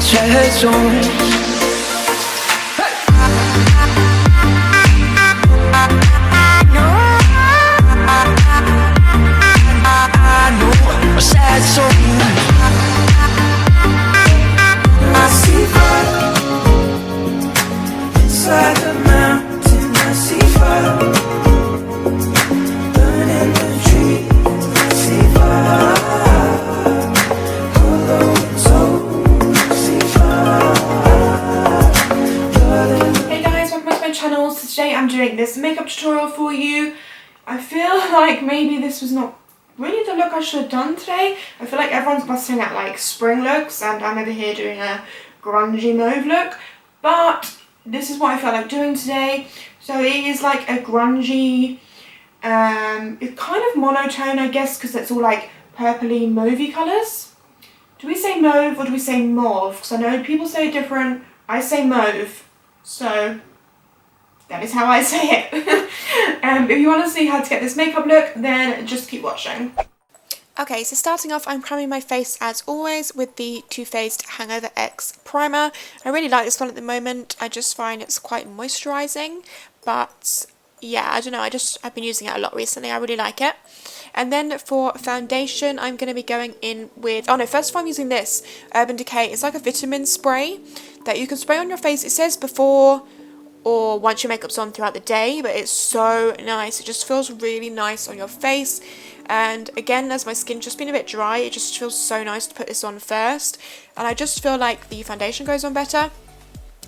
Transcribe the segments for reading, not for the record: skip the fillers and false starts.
최종 Today I'm doing this makeup tutorial for you. I feel like maybe this was not really the look I should have done today. I feel like everyone's busting out like spring looks and I'm over here doing a grungy mauve look, but this is what I felt like doing today. So it is like a grungy, it's kind of monotone I guess because it's all like purpley mauvey colours. Do we say mauve or do we say mauve? Because I know people say it different. I say mauve, so that is how I say it. If you want to see how to get this makeup look, then just keep watching. Okay, so starting off, I'm priming my face as always with the Too Faced Hangover X primer. I really like this one at the moment. I just find it's quite moisturising, but yeah, I don't know, I've been using it a lot recently. I really like it. And then for foundation, I'm going to be going in with, oh no, first of all I'm using this Urban Decay. It's like a vitamin spray that you can spray on your face. It says before or once your makeup's on throughout the day, but it's so nice. It just feels really nice on your face. And again, as my skin's just been a bit dry, it just feels so nice to put this on first. And I just feel like the foundation goes on better.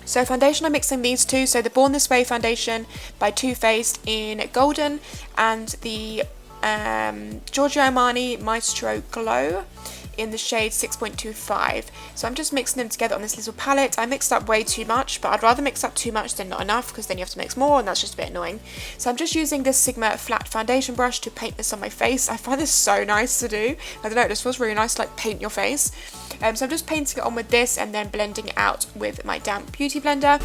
So foundation, I'm mixing these two. So the Born This Way foundation by Too Faced in Golden and the Giorgio Armani Maestro Glow in the shade 6.25. So I'm just mixing them together on this little palette. I mixed up way too much, but I'd rather mix up too much than not enough because then you have to mix more and that's just a bit annoying. So I'm just using this Sigma flat foundation brush to paint this on my face. I find this so nice to do. I don't know, it just feels really nice to like paint your face. So I'm just painting it on with this and then blending it out with my damp beauty blender.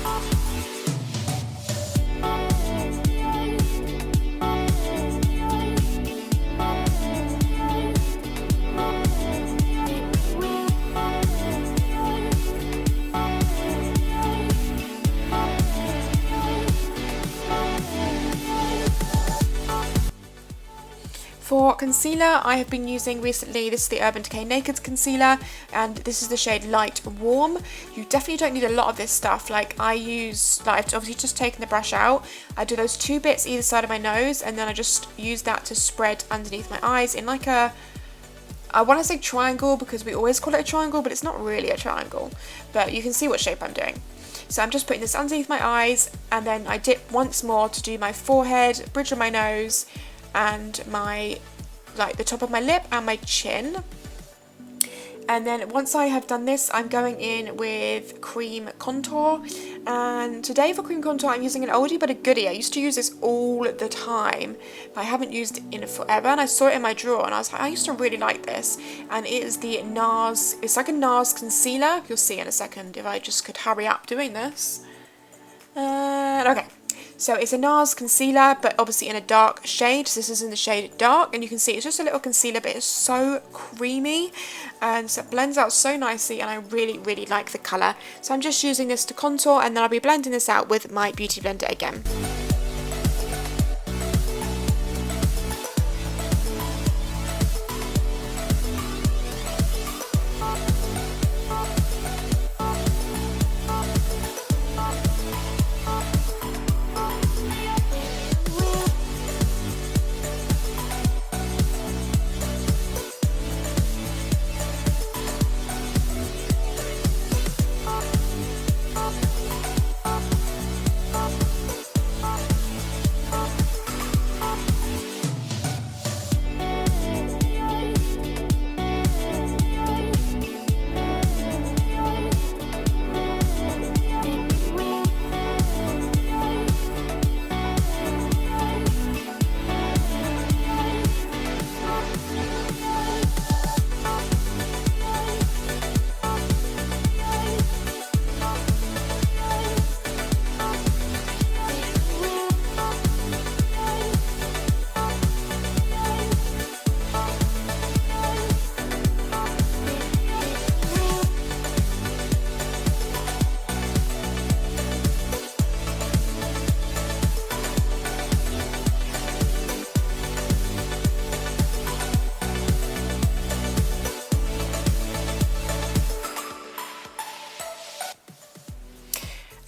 For concealer, I have been using recently, this is the Urban Decay Naked Concealer, and this is the shade Light Warm. You definitely don't need a lot of this stuff. Like I've obviously just taken the brush out. I do those two bits either side of my nose, and then I just use that to spread underneath my eyes in like a, I want to say triangle because we always call it a triangle, but it's not really a triangle. But you can see what shape I'm doing. So I'm just putting this underneath my eyes, and then I dip once more to do my forehead, bridge of my nose, and my, like the top of my lip and my chin. And then once I have done this, I'm going in with cream contour. And today for cream contour, I'm using an oldie but a goodie. I used to use this all the time, but I haven't used it in forever. And I saw it in my drawer and I was like, I used to really like this. And it is the NARS, it's like a NARS concealer. You'll see in a second if I just could hurry up doing this. Okay. So it's a NARS concealer, but obviously in a dark shade. So this is in the shade Dark, and you can see it's just a little concealer, but it's so creamy, and so it blends out so nicely, and I really, really like the colour. So I'm just using this to contour, and then I'll be blending this out with my beauty blender again.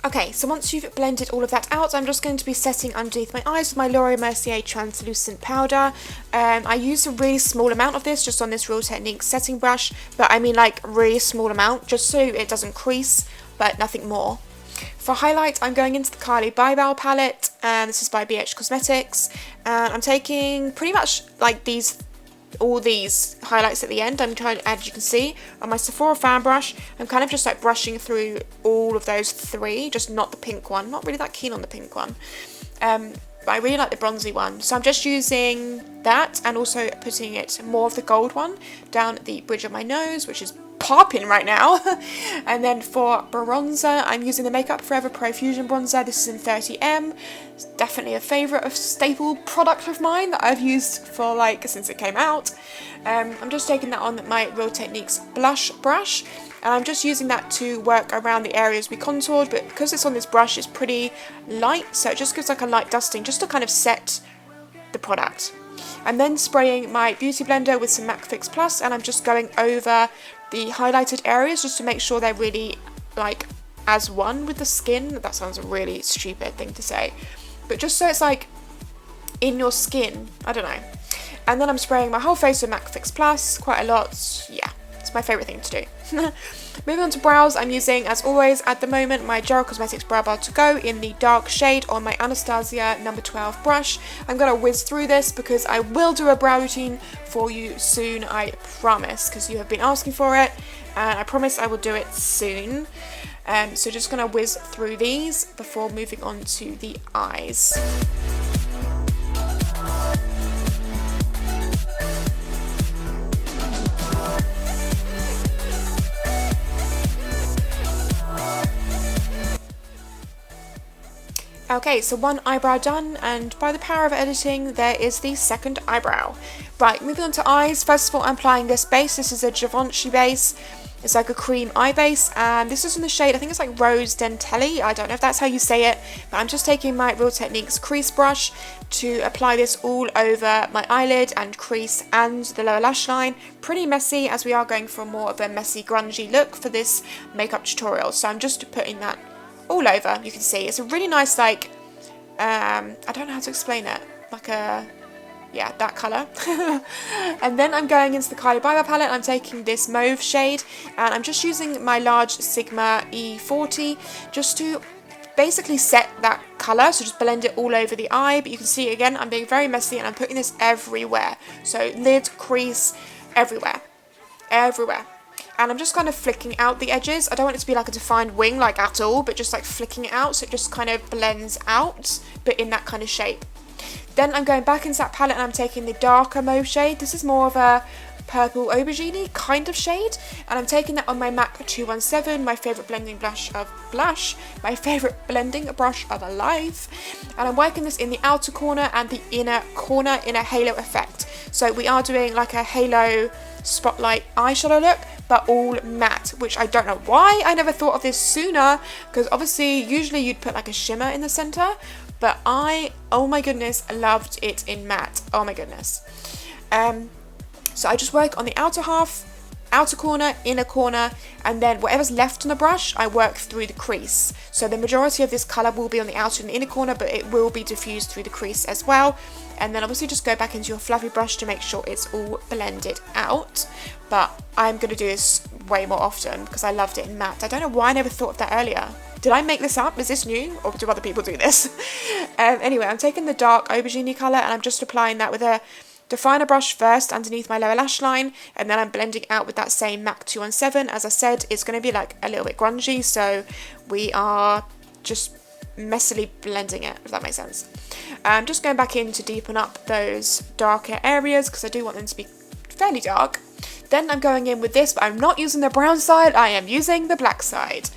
Okay, so once you've blended all of that out, I'm just going to be setting underneath my eyes with my Laura Mercier translucent powder. I use a really small amount of this just on this Real Techniques setting brush, but I mean like really small amount, just so it doesn't crease, but nothing more. For highlight, I'm going into the Carli Bybel palette, and this is by BH Cosmetics, and I'm taking pretty much like all these highlights at the end. I'm trying, as you can see, on my Sephora fan brush, I'm kind of just like brushing through all of those three, just not the pink one. Not really that keen on the pink one. But I really like the bronzy one. So I'm just using that and also putting it more of the gold one down the bridge of my nose, which is popping right now. And then for bronzer, I'm using the Makeup Forever Pro Fusion bronzer. This is in 30M. It's definitely a favourite of staple product of mine that I've used for like since it came out. I'm just taking that on my Real Techniques blush brush, and I'm just using that to work around the areas we contoured, but because it's on this brush it's pretty light, so it just gives like a light dusting just to kind of set the product. I'm then spraying my beauty blender with some MAC Fix Plus, and I'm just going over the highlighted areas just to make sure they're really like as one with the skin. That sounds a really stupid thing to say, but just so it's like in your skin, I don't know. And then I'm spraying my whole face with MAC Fix Plus, quite a lot. Yeah, it's my favourite thing to do. Moving on to brows, I'm using, as always at the moment, my Gerard Cosmetics Brow Bar to Go in the dark shade on my Anastasia number 12 brush. I'm going to whiz through this because I will do a brow routine for you soon, I promise, because you have been asking for it, and I promise I will do it soon. So just going to whiz through these before moving on to the eyes. Okay, so one eyebrow done, and by the power of editing, there is the second eyebrow. Right, moving on to eyes. First of all, I'm applying this base. This is a Givenchy base. It's like a cream eye base, and this is in the shade, I think it's like Rose Dentelli. I don't know if that's how you say it, but I'm just taking my Real Techniques crease brush to apply this all over my eyelid and crease and the lower lash line. Pretty messy, as we are going for more of a messy, grungy look for this makeup tutorial. So I'm just putting that all over. You can see it's a really nice, like I don't know how to explain it, like a, yeah, that colour. And then I'm going into the Carli Bybel palette. I'm taking this mauve shade, and I'm just using my large Sigma E40 just to basically set that colour, so just blend it all over the eye. But you can see again, I'm being very messy and I'm putting this everywhere, so lid, crease, everywhere. And I'm just kind of flicking out the edges. I don't want it to be like a defined wing like at all, but just like flicking it out so it just kind of blends out, but in that kind of shape. Then I'm going back into that palette and I'm taking the darker mauve shade. This is more of a purple aubergine kind of shade, and I'm taking that on my MAC 217, my favourite blending brush of a life. And I'm working this in the outer corner and the inner corner in a halo effect. So we are doing like a halo spotlight eyeshadow look, but all matte, which I don't know why I never thought of this sooner, because obviously usually you'd put like a shimmer in the centre, but oh my goodness, loved it in matte. Oh my goodness. So I just work on the outer half, outer corner, inner corner, and then whatever's left on the brush, I work through the crease. So the majority of this colour will be on the outer and the inner corner, but it will be diffused through the crease as well. And then obviously just go back into your fluffy brush to make sure it's all blended out. But I'm going to do this way more often because I loved it in matte. I don't know why I never thought of that earlier. Did I make this up? Is this new? Or do other people do this? Anyway, I'm taking the dark aubergine colour and I'm just applying that with a definer brush first underneath my lower lash line, and then I'm blending out with that same MAC 217. As I said, it's going to be like a little bit grungy, so we are just messily blending it, if that makes sense. I'm just going back in to deepen up those darker areas because I do want them to be fairly dark. Then I'm going in with this, but I'm not using the brown side, I am using the black side.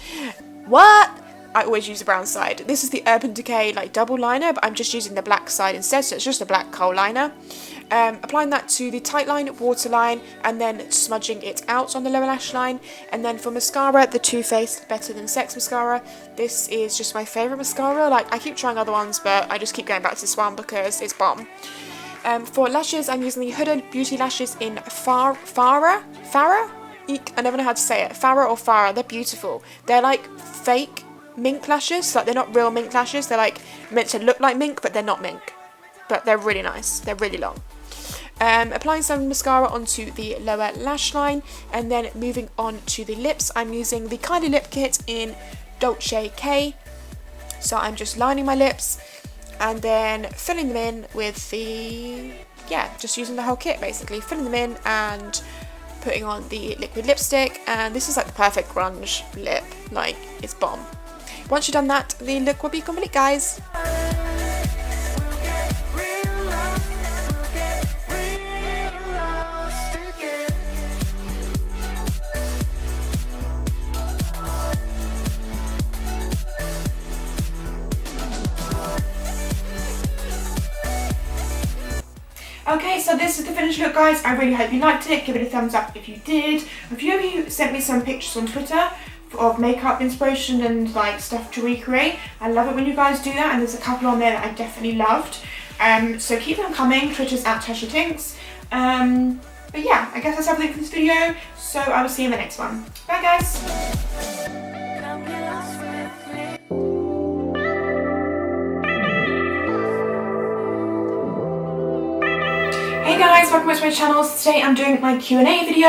What? I always use the brown side. This is the Urban Decay like double liner, but I'm just using the black side instead, so it's just a black kohl liner. Applying that to the tight line, waterline, and then smudging it out on the lower lash line. And then for mascara, the Too Faced Better Than Sex mascara. This is just my favourite mascara. Like, I keep trying other ones, but I just keep going back to this one because it's bomb. For lashes, I'm using the Hooded Beauty Lashes in Farah? Eek, I never know how to say it. Farah or Farah, they're beautiful. They're like fake mink lashes. So, like, they're not real mink lashes. They're like meant to look like mink, but they're not mink. But they're really nice. They're really long. Applying some mascara onto the lower lash line, and then moving on to the lips. I'm using the Kylie lip kit in Dolce K. So I'm just lining my lips and then filling them in with the, just using the whole kit basically. Filling them in and putting on the liquid lipstick, and this is like the perfect grunge lip, like it's bomb. Once you've done that, the look will be complete, guys. Okay, so this is the finished look, guys. I really hope you liked it. Give it a thumbs up if you did. A few of you sent me some pictures on Twitter of makeup inspiration and like stuff to recreate. I love it when you guys do that, and there's a couple on there that I definitely loved. So keep them coming. Twitter's at Tashie Tinks. But yeah, I guess that's everything for this video. So I will see you in the next one. Bye, guys. Hey guys, welcome back to my channel. Today I'm doing my Q&A video.